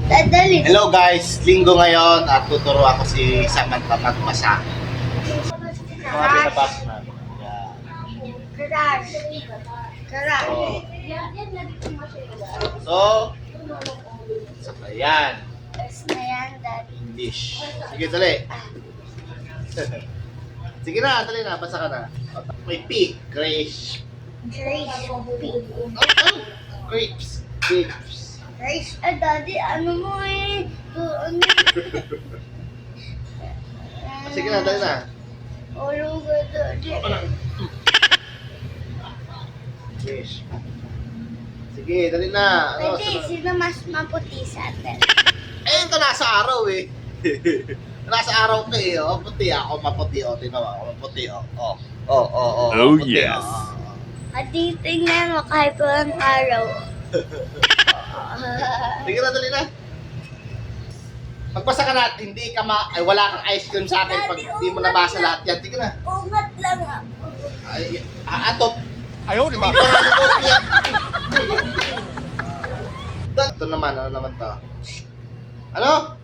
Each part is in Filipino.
Dadali. Hello guys, linggo ngayon at tuturo ako si Samantha magmasa. Mga binabasa na. Yan. Crush. Crush. So, saka yan. Tapos na yan, Daddy. English. Sige, dali. Sige na, dali na. Basa ka na. May P. Grace. Grace. Grapes. Grapes. Grace. Daddy, ano mo eh? Ano? Sige na, dali na. Ano ba, Daddy? Grace. Sige, dali na. Ano, Daddy, sino mas maputi sa atin? eh, ito nasa araw eh. Nasa araw ka eh. Oh, puti ako, maputi. Oh, tinawa ako, maputi. Oh, Oh, maputi, yes. Adi, tingnan mo kahit walang araw. Sige na, dali na. Magbasa ka na, hindi ka ay wala kang ice cream sa akin pag hindi mo nabasa lahat yan. Sige na. Ungat lang ako. Ay, atot. Ayaw, di ba? Hindi ko na nag-open yan. Ito naman, ano naman to? Ano?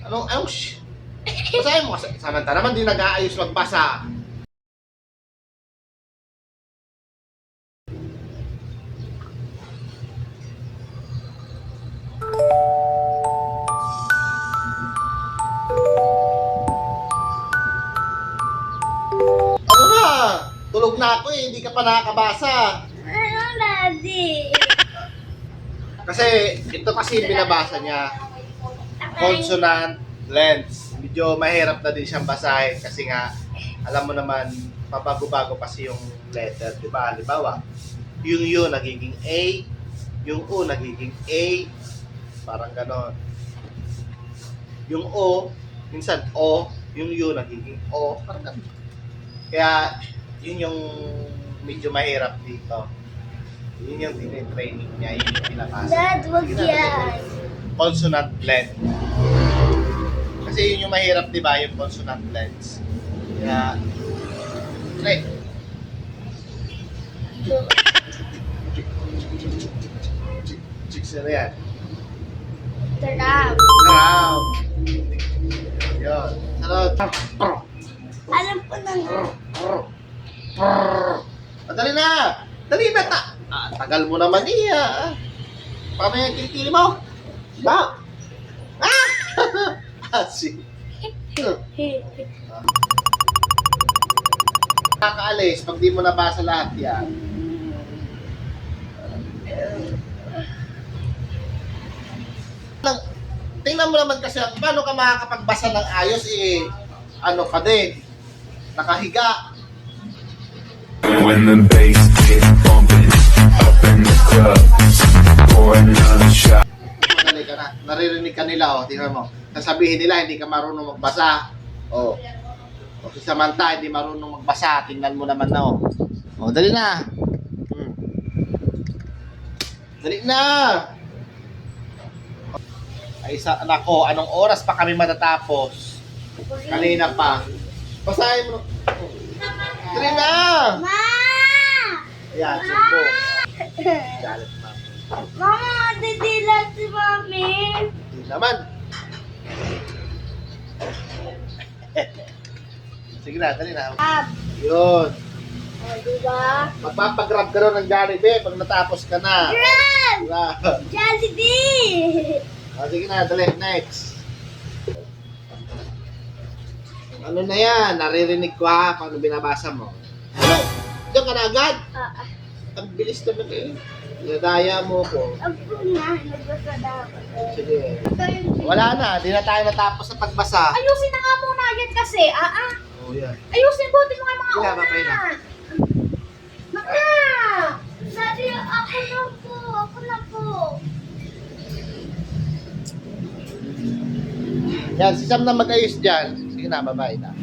Anong shh? Basahin mo kasi. Samantha naman di nag-aayos magbasa. Ano na? Tulog na ako eh, hindi ka pa nakakabasa. Ano, Daddy? Kasi ito kasi yung binabasa niya. Consonant lens. Medyo mahirap na din siyang basahin kasi nga alam mo naman pabago-bago kasi yung letter, di ba? Halimbawa, yung U nagiging A, yung U nagiging A, parang ganon. Yung O, minsan O, yung U nagiging O, parang ganon. Kaya yun yung medyo mahirap dito. Yun yung tinitraining niya, yun yung pinabasa. Dad, wag Sige na, yan. Consonant blend. Kasi yun yung mahirap, di ba? Yung consonant blends. Kaya, try. Chicks na yan. Trap. Wow! Yun. Sunod. Alam ko na nga. Dali na! Dali na ta! Tagal mo naman iya. Pamaya kilitili mo. Ba? Ah! Asi. Nakakaalis pag di mo nabasa lahat yan. Tingnan mo naman kasi paano ka makakapagbasa ng ayos eh, ano ka din, nakahiga. When the bass gets bumping up in the club, pour another shot. Madali ka na, naririnig ka nila, oh, tingnan mo. Sasabihin nila hindi ka marunong magbasa. Oh. O si Samantha hindi marunong magbasa, tingnan mo naman na, oh. Oh, dali na. Dali na. Ay, anak ko, anong oras pa kami matatapos? Kanina pa. Basahin mo. Dali na. Ma! Ayan, sumpo. Galit, ma'am. Mama, didilat si Mami. Hindi naman. Sige na, dali na. Ab. Yun. O, diba? Magpapagrab ka rin ng Jollibee pag natapos ka na. Grab! Grab. Jollibee! Sige na, dali. Next. Ano na yan? Naririnig ko ha kung ano binabasa mo. Ano? Diyan ka na agad? Ang bilis naman eh. Nadaya mo ko. Ako na, nagbasa na ako. Sige. Wala na, di na tayo natapos sa pagbasa. Ayusin na nga muna yan kasi, Oh, yan. Ayusin, buti mo nga mga Kaya, unan. babay na. Maka! Daddy, ako na po. Ako na po. Yan, si Sam na mag-ayos dyan. Sige na, babae na.